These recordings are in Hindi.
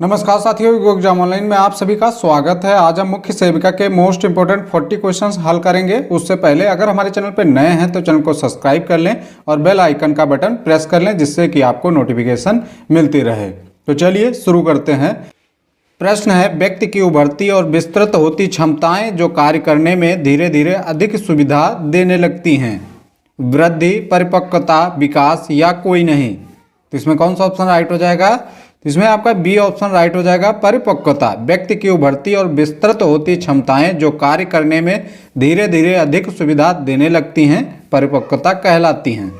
नमस्कार साथियों, योग एग्जाम ऑनलाइन में आप सभी का स्वागत है। आज हम मुख्य सेविका के मोस्ट इंपोर्टेंट 40 क्वेश्चंस हल करेंगे। उससे पहले अगर हमारे चैनल पर नए हैं तो चैनल को सब्सक्राइब कर लें और बेल आइकन का बटन प्रेस कर लें, जिससे कि आपको नोटिफिकेशन मिलती रहे। तो चलिए शुरू करते हैं। प्रश्न है, व्यक्ति की उभरती और विस्तृत होती क्षमताएं जो कार्य करने में धीरे धीरे अधिक सुविधा देने लगती हैं। वृद्धि, परिपक्वता, विकास या कोई नहीं। तो इसमें कौन सा ऑप्शन राइट हो जाएगा? तो इसमें आपका बी ऑप्शन राइट हो जाएगा, परिपक्वता। व्यक्ति की उभरती और विस्तृत होती क्षमताएं जो कार्य करने में धीरे धीरे अधिक सुविधा देने लगती हैं, परिपक्वता कहलाती हैं।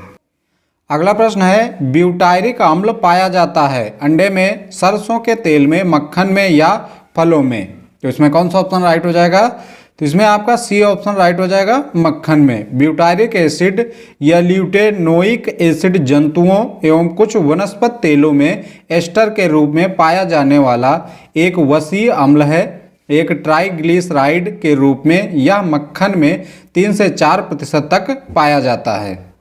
अगला प्रश्न है, ब्यूटायरिक अम्ल पाया जाता है अंडे में, सरसों के तेल में, मक्खन में या फलों में। तो इसमें कौन सा ऑप्शन राइट हो जाएगा? तो इसमें आपका सी ऑप्शन राइट हो जाएगा, मक्खन में। ब्यूटायरिक एसिड या ल्यूटेनोइक एसिड जंतुओं एवं कुछ वनस्पति तेलों में एस्टर के रूप में पाया जाने वाला एक वसीय अम्ल है। एक ट्राइग्लिसराइड के रूप में यह मक्खन में 3 से 4% तक पाया जाता है।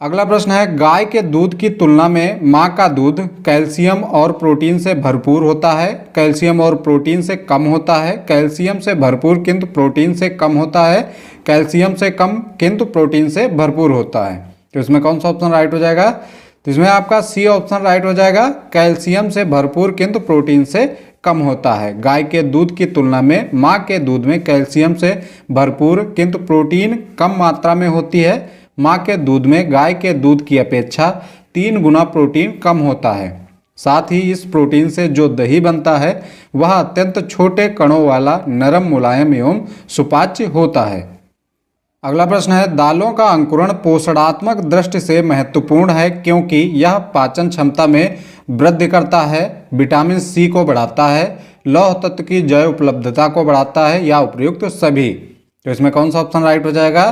अगला प्रश्न है, गाय के दूध की तुलना में माँ का दूध कैल्शियम और प्रोटीन से भरपूर होता है, कैल्शियम और प्रोटीन से कम होता है, कैल्शियम से भरपूर किंतु प्रोटीन से कम होता है, कैल्शियम से कम किंतु प्रोटीन से भरपूर होता है। तो इसमें कौन सा ऑप्शन राइट हो जाएगा? तो इसमें आपका सी ऑप्शन राइट हो जाएगा, कैल्शियम से भरपूर किंतु प्रोटीन से कम होता है। गाय के दूध की तुलना में माँ के दूध में कैल्शियम से भरपूर किंतु प्रोटीन कम मात्रा में होती है। माँ के दूध में गाय के दूध की अपेक्षा 3 गुना प्रोटीन कम होता है। साथ ही इस प्रोटीन से जो दही बनता है वह अत्यंत छोटे कणों वाला, नरम, मुलायम एवं सुपाच्य होता है। अगला प्रश्न है, दालों का अंकुरण पोषणात्मक दृष्टि से महत्वपूर्ण है क्योंकि यह पाचन क्षमता में वृद्धि करता है, विटामिन सी को बढ़ाता है, लौह तत्व की जैव उपलब्धता को बढ़ाता है या उपयुक्त सभी। तो इसमें कौन सा ऑप्शन राइट हो जाएगा?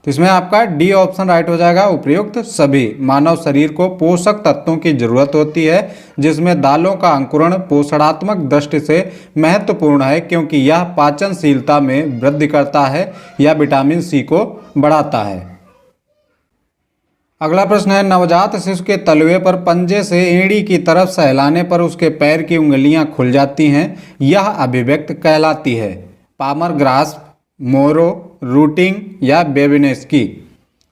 तो इसमें आपका डी ऑप्शन राइट हो जाएगा, उपयुक्त सभी। मानव शरीर को पोषक तत्वों की जरूरत होती है, जिसमें दालों का अंकुरण पोषणात्मक दृष्टि से महत्वपूर्ण है क्योंकि यह पाचनशीलता में वृद्धि करता है या विटामिन सी को बढ़ाता है। अगला प्रश्न है, नवजात शिशु के तलवे पर पंजे से एड़ी की तरफ सहलाने पर उसके पैर की उंगलियां खुल जाती हैं, यह अभिव्यक्ति कहलाती है। पामर ग्रास्प, मोरो, रूटिंग या बेबिनेस्की।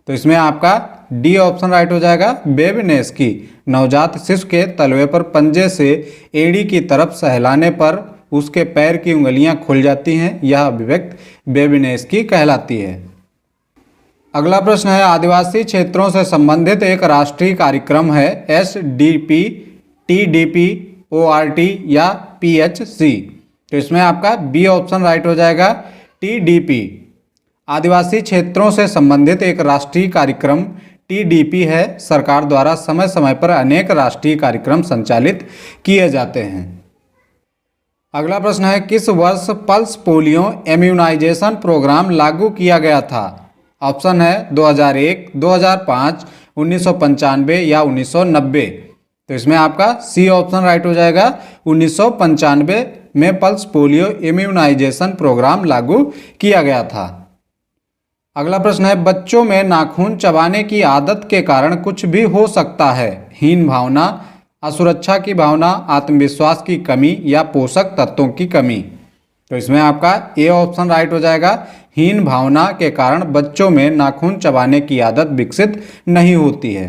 तो इसमें आपका डी ऑप्शन राइट हो जाएगा, बेबिनेस्की। नवजात शिशु के तलवे पर पंजे से एड़ी की तरफ सहलाने पर उसके पैर की उंगलियां खुल जाती हैं, यह अभिव्यक्ति बेबिनेस्की कहलाती है। अगला प्रश्न है, आदिवासी क्षेत्रों से संबंधित एक राष्ट्रीय कार्यक्रम है SDP, TDP, ORT या PHC। तो इसमें आपका बी ऑप्शन राइट हो जाएगा, TDP। आदिवासी क्षेत्रों से संबंधित एक राष्ट्रीय कार्यक्रम TDP है। सरकार द्वारा समय समय पर अनेक राष्ट्रीय कार्यक्रम संचालित किए जाते हैं। अगला प्रश्न है, किस वर्ष पल्स पोलियो इम्यूनाइजेशन प्रोग्राम लागू किया गया था? ऑप्शन है 2001, 2005, 1995 या 1990। तो इसमें आपका सी ऑप्शन राइट हो जाएगा, 1995 में पल्स पोलियो इम्यूनाइजेशन प्रोग्राम लागू किया गया था। अगला प्रश्न है, बच्चों में नाखून चबाने की आदत के कारण कुछ भी हो सकता है। हीन भावना, असुरक्षा की भावना, आत्मविश्वास की कमी या पोषक तत्वों की कमी। तो इसमें आपका ए ऑप्शन राइट हो जाएगा, हीन भावना के कारण बच्चों में नाखून चबाने की आदत विकसित नहीं होती है।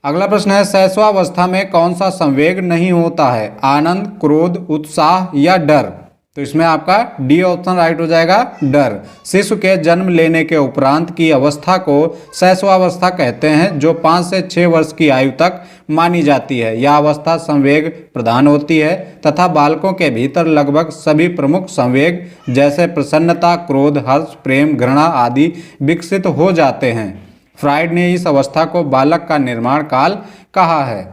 अगला प्रश्न है, शैशवावस्था में कौन सा संवेग नहीं होता है? आनंद, क्रोध, उत्साह या डर। तो इसमें आपका डी ऑप्शन राइट हो जाएगा, डर। शिशु के जन्म लेने के उपरांत की अवस्था को शैशवावस्था कहते हैं, जो 5 से 6 वर्ष की आयु तक मानी जाती है। यह अवस्था संवेग प्रधान होती है तथा बालकों के भीतर लगभग सभी प्रमुख संवेग जैसे प्रसन्नता, क्रोध, हर्ष, प्रेम, घृणा आदि विकसित हो जाते हैं। फ्राइड ने इस अवस्था को बालक का निर्माण काल कहा है।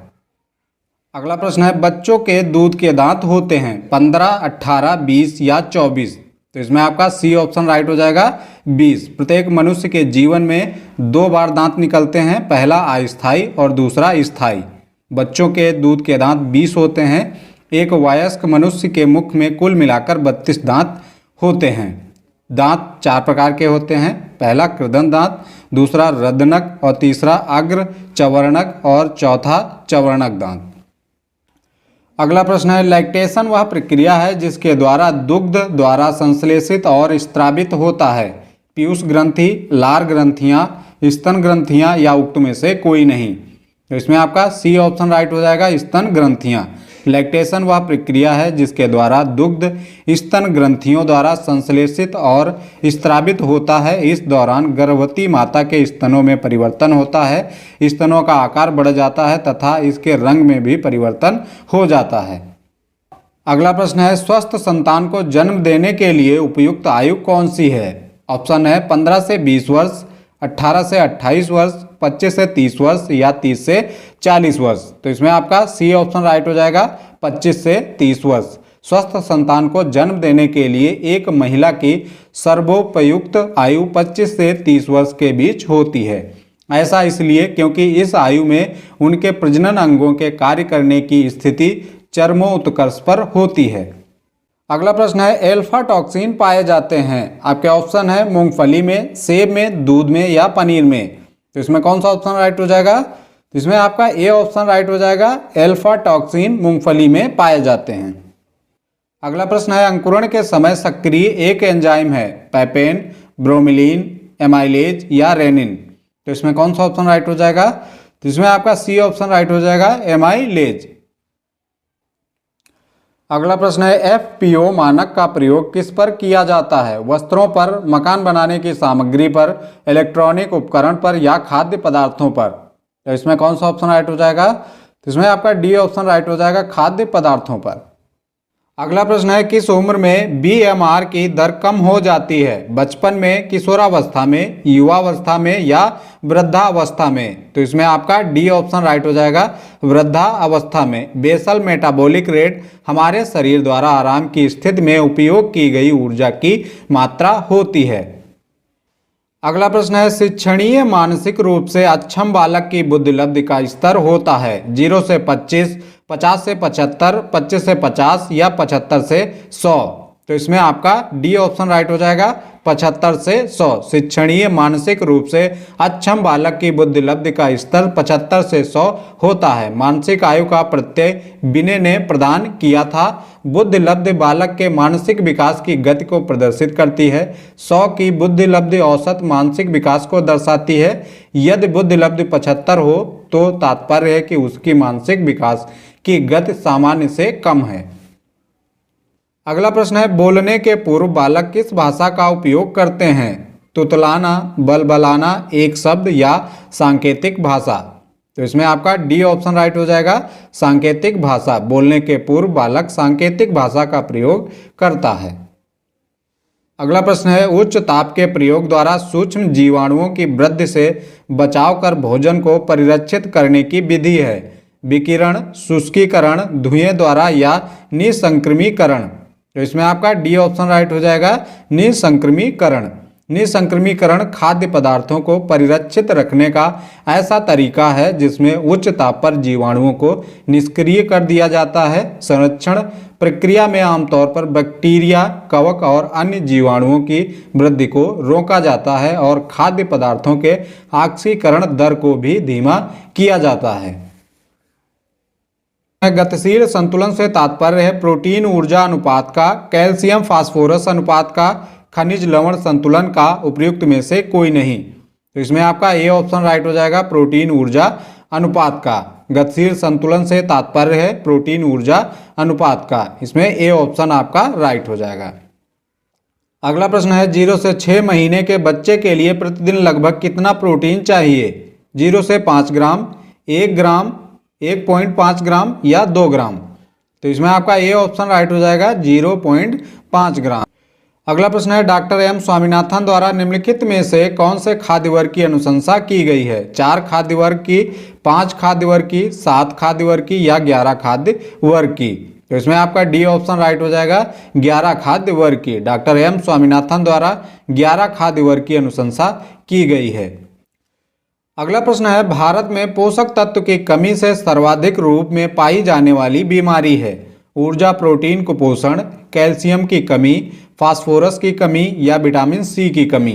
अगला प्रश्न है, बच्चों के दूध के दांत होते हैं 15, 18, 20 या 24। तो इसमें आपका सी ऑप्शन राइट हो जाएगा, 20। प्रत्येक मनुष्य के जीवन में 2 बार दांत निकलते हैं, पहला अस्थायी और दूसरा स्थायी। बच्चों के दूध के दांत 20 होते हैं। एक वयस्क मनुष्य के मुख में कुल मिलाकर 32 दांत होते हैं। दांत 4 प्रकार के होते हैं, पहला कृदंत दांत, दूसरा रदनक और तीसरा अग्र चवर्णक और चौथा चवर्णक दांत। अगला प्रश्न है, लैक्टेशन वह प्रक्रिया है जिसके द्वारा दुग्ध द्वारा संश्लेषित और स्त्रावित होता है। पीयूष ग्रंथि, लार ग्रंथियां, स्तन ग्रंथियां या उक्त में से कोई नहीं। तो इसमें आपका सी ऑप्शन राइट हो जाएगा, स्तन ग्रंथियां। लैक्टेशन वह प्रक्रिया है जिसके द्वारा दुग्ध स्तन ग्रंथियों द्वारा संश्लेषित और स्त्रावित होता है। इस दौरान गर्भवती माता के स्तनों में परिवर्तन होता है, स्तनों का आकार बढ़ जाता है तथा इसके रंग में भी परिवर्तन हो जाता है। अगला प्रश्न है, स्वस्थ संतान को जन्म देने के लिए उपयुक्त आयु कौन सी है? ऑप्शन है 15 से 20 वर्ष, 18 से 28 वर्ष, 25 से 30 वर्ष या 30 से 40 वर्ष। तो इसमें आपका सी ऑप्शन राइट हो जाएगा, 25 से 30 वर्ष। स्वस्थ संतान को जन्म देने के लिए एक महिला की सर्वोपयुक्त आयु 25 से 30 वर्ष के बीच होती है। ऐसा इसलिए क्योंकि इस आयु में उनके प्रजनन अंगों के कार्य करने की स्थिति चरमोत्कर्ष पर होती है। अगला प्रश्न है, एल्फा टॉक्सिन पाए जाते हैं। आपके ऑप्शन है मूंगफली में, सेब में, दूध में या पनीर में। तो इसमें कौन सा ऑप्शन राइट हो जाएगा? तो इसमें आपका ए ऑप्शन राइट हो जाएगा, एल्फा टॉक्सिन मूंगफली में पाए जाते हैं। अगला प्रश्न है, अंकुरण के समय सक्रिय एक एंजाइम है, पैपेन, ब्रोमिलीन, एमाइलेज या रेनिन। तो इसमें कौन सा ऑप्शन राइट हो जाएगा? तो इसमें आपका सी ऑप्शन राइट हो जाएगा, एमाइलेज। अगला प्रश्न है, एफपीओ मानक का प्रयोग किस पर किया जाता है? वस्त्रों पर, मकान बनाने की सामग्री पर, इलेक्ट्रॉनिक उपकरण पर या खाद्य पदार्थों पर। तो इसमें कौन सा ऑप्शन राइट हो जाएगा? तो इसमें आपका डी ऑप्शन राइट हो जाएगा, खाद्य पदार्थों पर। अगला प्रश्न है, किस उम्र में बीएमआर की दर कम हो जाती है? बचपन में, किशोरावस्था में, युवावस्था में या वृद्धावस्था में? तो इसमें आपका डी ऑप्शन राइट हो जाएगा, वृद्धावस्था में। बेसल मेटाबॉलिक रेट हमारे शरीर द्वारा आराम की स्थिति में उपयोग की गई ऊर्जा की मात्रा होती है। अगला प्रश्न है, शिक्षणीय मानसिक रूप से अक्षम बालक की बुद्धिलब्धि का स्तर होता है 0 से 25, 50 से 75, 25 से 50 या 75 से 100। तो इसमें आपका डी ऑप्शन राइट हो जाएगा, 75 से 100। शिक्षणीय मानसिक रूप से अक्षम बालक की बुद्धिलब्धि का स्तर 75 से 100 होता है। मानसिक आयु का प्रत्यय बिने ने प्रदान किया था। बुद्धिलब्धि बालक के मानसिक विकास की गति को प्रदर्शित करती है। 100 की बुद्धिलब्धि औसत मानसिक विकास को दर्शाती है। यदि बुद्धिलब्धि 75 हो तो तात्पर्य है कि उसकी मानसिक विकास की गति सामान्य से कम है। अगला प्रश्न है, बोलने के पूर्व बालक किस भाषा का उपयोग करते हैं? तुतलाना, बलबलाना, एक शब्द या सांकेतिक भाषा। तो इसमें आपका डी ऑप्शन राइट हो जाएगा, सांकेतिक भाषा। बोलने के पूर्व बालक सांकेतिक भाषा का प्रयोग करता है। अगला प्रश्न है, उच्च ताप के प्रयोग द्वारा सूक्ष्म जीवाणुओं की वृद्धि से बचाव कर भोजन को परिरक्षित करने की विधि है। विकिरण, शुष्कीकरण, धुएं द्वारा या निसंक्रमीकरण। तो इसमें आपका डी ऑप्शन राइट हो जाएगा, निसंक्रमीकरण। निसंक्रमीकरण खाद्य पदार्थों को परिरक्षित रखने का ऐसा तरीका है जिसमें उच्च ताप पर जीवाणुओं को निष्क्रिय कर दिया जाता है। संरक्षण प्रक्रिया में आमतौर पर बैक्टीरिया, कवक और अन्य जीवाणुओं की वृद्धि को रोका जाता है और खाद्य पदार्थों के ऑक्सीकरण दर को भी धीमा किया जाता है। गतिशील संतुलन से तात्पर्य है प्रोटीन ऊर्जा अनुपात का, कैल्शियम फास्फोरस अनुपात का, खनिज लवण संतुलन का, उपयुक्त में से कोई नहीं। तो इसमें आपका ए ऑप्शन राइट हो जाएगा, प्रोटीन ऊर्जा अनुपात का। गतिशील संतुलन से तात्पर्य है प्रोटीन ऊर्जा अनुपात का। इसमें ए ऑप्शन आपका राइट हो जाएगा। अगला प्रश्न है, 0 से 6 महीने के बच्चे के लिए प्रतिदिन लगभग कितना प्रोटीन चाहिए? 0 से 5 ग्राम, 1 ग्राम, 1.5 ग्राम या 2 ग्राम। तो इसमें आपका ए ऑप्शन राइट हो जाएगा, 0.5 ग्राम। अगला प्रश्न है, डॉक्टर एम स्वामीनाथन द्वारा निम्नलिखित में से कौन से खाद्य वर्ग की अनुशंसा की गई है? 4 खाद्य वर्ग की, 5 खाद्य वर्ग की, 7 खाद्य वर्ग की या 11 खाद्य वर्ग की? तो इसमें आपका डी ऑप्शन राइट हो जाएगा, 11 खाद्य वर्ग की। डॉक्टर एम स्वामीनाथन द्वारा 11 खाद्य वर्ग की अनुशंसा की गई है। अगला प्रश्न है, भारत में पोषक तत्व की कमी से सर्वाधिक रूप में पाई जाने वाली बीमारी है? ऊर्जा प्रोटीन कुपोषण, कैल्शियम की कमी, फास्फोरस की कमी या विटामिन सी की कमी?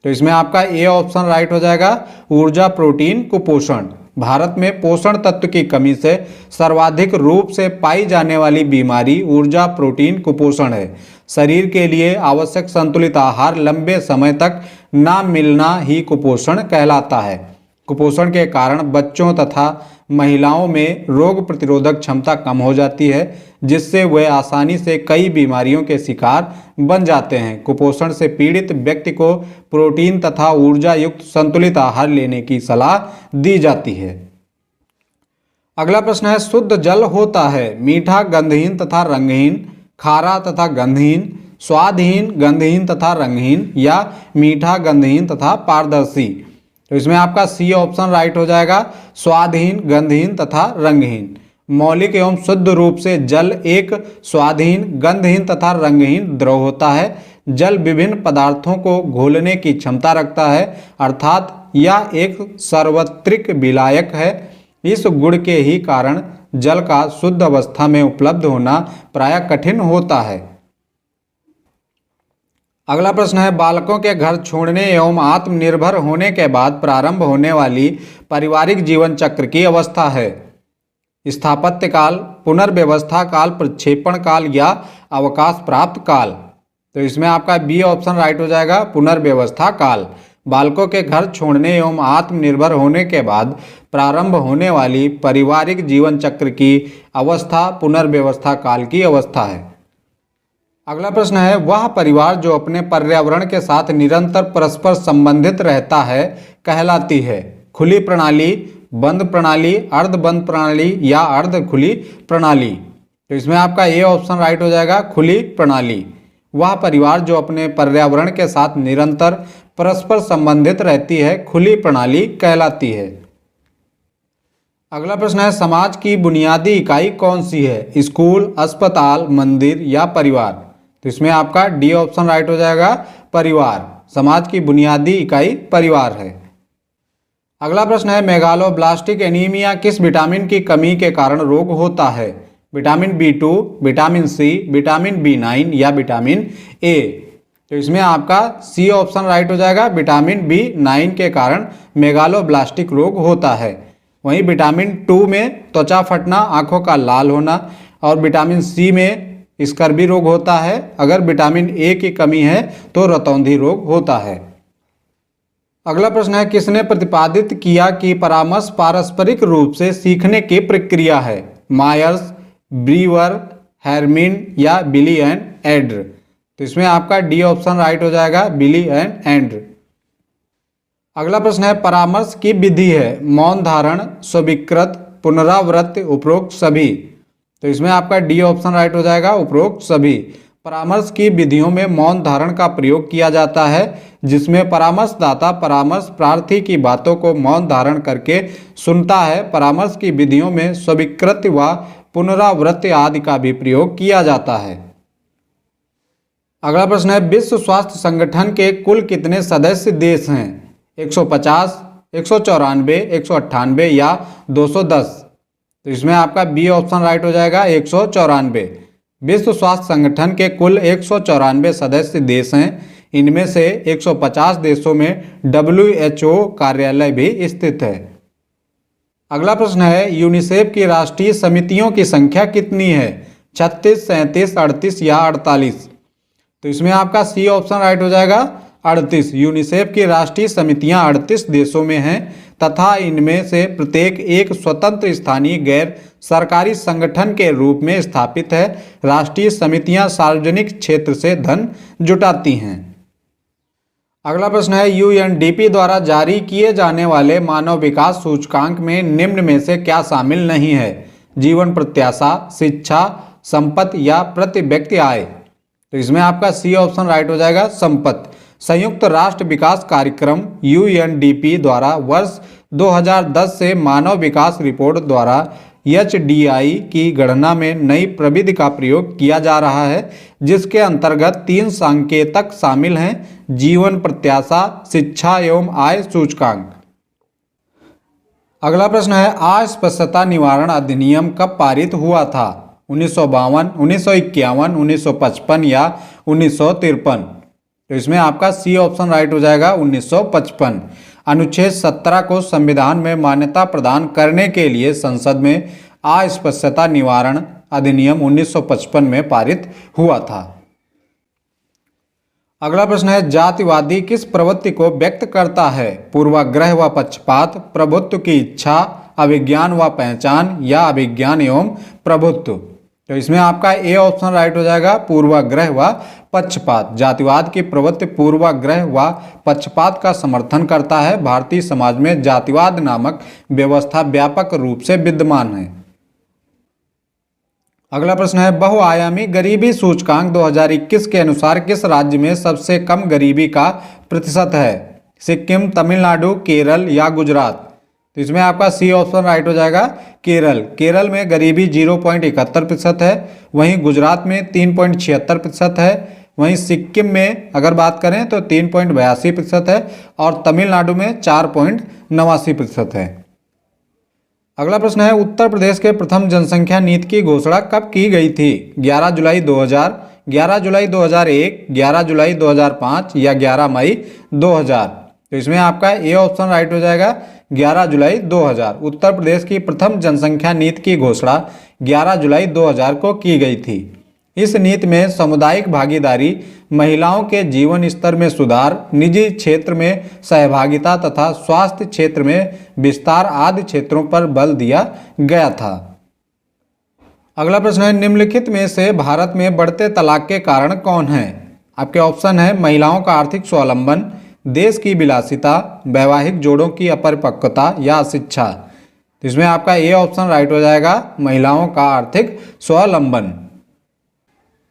तो इसमें आपका ए ऑप्शन राइट हो जाएगा, ऊर्जा प्रोटीन कुपोषण। भारत में पोषण तत्व की कमी से सर्वाधिक रूप से पाई जाने वाली बीमारी ऊर्जा प्रोटीन कुपोषण है। शरीर के लिए आवश्यक संतुलित आहार लंबे समय तक ना मिलना ही कुपोषण कहलाता है। कुपोषण के कारण बच्चों तथा महिलाओं में रोग प्रतिरोधक क्षमता कम हो जाती है, जिससे वे आसानी से कई बीमारियों के शिकार बन जाते हैं। कुपोषण से पीड़ित व्यक्ति को प्रोटीन तथा ऊर्जा युक्त संतुलित आहार लेने की सलाह दी जाती है। अगला प्रश्न है, शुद्ध जल होता है मीठा, गंधहीन तथा रंगहीन, खारा तथा गंधहीन, स्वादहीन, गंधहीन तथा रंगहीन, या मीठा, गंधहीन तथा पारदर्शी। तो इसमें आपका सी ऑप्शन राइट हो जाएगा, स्वादहीन, गंधहीन तथा रंगहीन। मौलिक एवं शुद्ध रूप से जल एक स्वादहीन, गंधहीन तथा रंगहीन द्रव होता है। जल विभिन्न पदार्थों को घोलने की क्षमता रखता है, अर्थात यह एक सार्वत्रिक विलायक है। इस गुण के ही कारण जल का शुद्ध अवस्था में उपलब्ध होना प्रायः कठिन होता है। अगला प्रश्न है, बालकों के घर छोड़ने एवं आत्मनिर्भर होने के बाद प्रारंभ होने वाली पारिवारिक जीवन चक्र की अवस्था है स्थापत्य काल, पुनर्व्यवस्था काल, प्रक्षेपण काल या अवकाश प्राप्त काल। तो इसमें आपका बी ऑप्शन राइट हो जाएगा, पुनर्व्यवस्था काल। बालकों के घर छोड़ने एवं आत्मनिर्भर होने के बाद प्रारंभ होने वाली पारिवारिक जीवन चक्र की अवस्था पुनर्व्यवस्था काल की अवस्था है। अगला प्रश्न है, वह परिवार जो अपने पर्यावरण के साथ निरंतर परस्पर संबंधित रहता है कहलाती है खुली प्रणाली, बंद प्रणाली, अर्धबंद प्रणाली या अर्ध खुली प्रणाली। तो इसमें आपका ए ऑप्शन राइट हो जाएगा, खुली प्रणाली। वह परिवार जो अपने पर्यावरण के साथ निरंतर परस्पर संबंधित रहती है खुली प्रणाली कहलाती है। अगला प्रश्न है, समाज की बुनियादी इकाई कौन सी है? स्कूल, अस्पताल, मंदिर या परिवार? तो इसमें आपका डी ऑप्शन राइट हो जाएगा, परिवार। समाज की बुनियादी इकाई परिवार है। अगला प्रश्न है, मेगालोब्लास्टिक एनीमिया किस विटामिन की कमी के कारण रोग होता है? Vitamin B2, vitamin C, vitamin B9 या विटामिन ए? तो इसमें आपका सी ऑप्शन राइट हो जाएगा, विटामिन B9 के कारण मेगालोब्लास्टिक रोग होता है। वहीं विटामिन 2 में त्वचा फटना, आंखों का लाल होना, और विटामिन सी में स्कर्वी रोग होता है। अगर विटामिन ए की कमी है तो रतौंधी रोग होता है। अगला प्रश्न है, किसने प्रतिपादित किया कि परामर्श पारस्परिक रूप से सीखने की प्रक्रिया है? मायर्स, ब्रीवर, हेरमिन या बिली एंड एंड्र? तो इसमें आपका डी ऑप्शन राइट हो जाएगा, बिली एंड एंड्र। अगला प्रश्न है, परामर्श की विधि है मौन धारण, स्वीकृत, पुनरावृत्ति, उपरोक्त सभी? तो इसमें आपका डी ऑप्शन राइट हो जाएगा, उपरोक्त सभी। परामर्श की विधियों में मौन धारण का प्रयोग किया जाता है, जिसमें परामर्शदाता परामर्श प्रार्थी की बातों को मौन धारण करके सुनता है। परामर्श की विधियों में स्वीकृति व पुनरावृत्ति आदि का भी प्रयोग किया जाता है। अगला प्रश्न है, विश्व स्वास्थ्य संगठन के कुल कितने सदस्य देश हैं? 150, 194, 198 या 210? तो इसमें आपका बी ऑप्शन राइट हो जाएगा, 194। विश्व स्वास्थ्य संगठन के कुल 194 सदस्य देश हैं। इनमें से 150 देशों में WHO कार्यालय भी स्थित है। अगला प्रश्न है, यूनिसेफ की राष्ट्रीय समितियों की संख्या कितनी है? 36, 37, 38 या 48? तो इसमें आपका सी ऑप्शन राइट हो जाएगा, 38। यूनिसेफ की राष्ट्रीय समितियां 38 देशों में हैं तथा इनमें से प्रत्येक एक स्वतंत्र स्थानीय गैर सरकारी संगठन के रूप में स्थापित है। राष्ट्रीय समितियां सार्वजनिक क्षेत्र से धन जुटाती हैं। अगला प्रश्न है, UNDP द्वारा जारी किए जाने वाले मानव विकास सूचकांक में निम्न में से क्या शामिल नहीं है? जीवन प्रत्याशा, शिक्षा, संपत्ति या प्रति व्यक्ति आय? तो इसमें आपका सी ऑप्शन राइट हो जाएगा, संपत्ति। संयुक्त राष्ट्र विकास कार्यक्रम UNDP द्वारा वर्ष 2010 से मानव विकास रिपोर्ट द्वारा HDI की गणना में नई प्रविधि का प्रयोग किया जा रहा है, जिसके अंतर्गत 3 संकेतक शामिल हैं: जीवन प्रत्याशा, शिक्षा एवं आय सूचकांक। अगला प्रश्न है, अस्पृश्यता निवारण अधिनियम कब पारित हुआ था? 1952, 1951, 1955 या 1953? तो इसमें आपका सी ऑप्शन राइट हो जाएगा, 1955। अनुच्छेद 17 को संविधान में मान्यता प्रदान करने के लिए संसद में अस्पृश्यता निवारण अधिनियम 1955 में पारित हुआ था। अगला प्रश्न है, जातिवादी किस प्रवृत्ति को व्यक्त करता है? पूर्वाग्रह व पक्षपात, प्रभुत्व की इच्छा, अभिज्ञान व पहचान या अभिज्ञान एवं प्रभुत्व। तो इसमें आपका ए ऑप्शन राइट हो जाएगा, पूर्वाग्रह व पक्षपात। जातिवाद की प्रवृत्ति पूर्वाग्रह व पक्षपात का समर्थन करता है। भारतीय समाज में जातिवाद नामक व्यवस्था व्यापक रूप से विद्यमान है। अगला प्रश्न है, बहुआयामी गरीबी सूचकांक 2021 के अनुसार किस राज्य में सबसे कम गरीबी का प्रतिशत है? सिक्किम, तमिलनाडु, केरल या गुजरात। तो इसमें आपका सी ऑप्शन राइट हो जाएगा, केरल। केरल में गरीबी 0.71% है, वहीं गुजरात में 3.76% है, वहीं सिक्किम में अगर बात करें तो 3.82% है और तमिलनाडु में 4.89% है। अगला प्रश्न है, उत्तर प्रदेश के प्रथम जनसंख्या नीति की घोषणा कब की गई थी? 11 जुलाई 2000, 11 जुलाई 2001, 11 जुलाई 2005 या 11 मई 2000। तो इसमें आपका ए ऑप्शन राइट हो जाएगा, 11 जुलाई 2000। उत्तर प्रदेश की प्रथम जनसंख्या नीति की घोषणा 11 जुलाई 2000 को की गई थी। इस नीति में सामुदायिक भागीदारी, महिलाओं के जीवन स्तर में सुधार, निजी क्षेत्र में सहभागिता तथा स्वास्थ्य क्षेत्र में विस्तार आदि क्षेत्रों पर बल दिया गया था। अगला प्रश्न है, निम्नलिखित में से भारत में बढ़ते तलाक के कारण कौन है? आपके ऑप्शन है, महिलाओं का आर्थिक स्वावलंबन, देश की विलासिता, वैवाहिक जोड़ों की अपरिपक्वता या शिक्षा। तो इसमें आपका ए ऑप्शन राइट हो जाएगा, महिलाओं का आर्थिक स्वावलंबन।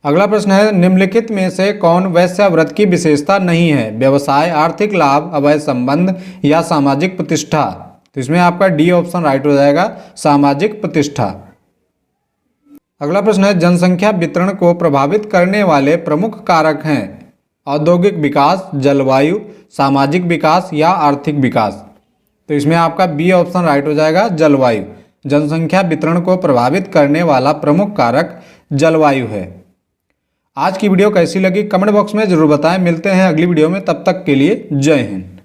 अगला प्रश्न है, निम्नलिखित में से कौन वेश्याव्रत की विशेषता नहीं है? व्यवसाय, आर्थिक लाभ, अवैध संबंध या सामाजिक प्रतिष्ठा। तो इसमें आपका डी ऑप्शन राइट हो जाएगा, सामाजिक प्रतिष्ठा। अगला प्रश्न है, जनसंख्या वितरण को प्रभावित करने वाले प्रमुख कारक हैं? औद्योगिक विकास, जलवायु, सामाजिक विकास या आर्थिक विकास। तो इसमें आपका बी ऑप्शन राइट हो जाएगा, जलवायु। जनसंख्या वितरण को प्रभावित करने वाला प्रमुख कारक जलवायु है। आज की वीडियो कैसी लगी कमेंट बॉक्स में जरूर बताएं। मिलते हैं अगली वीडियो में, तब तक के लिए जय हिंद।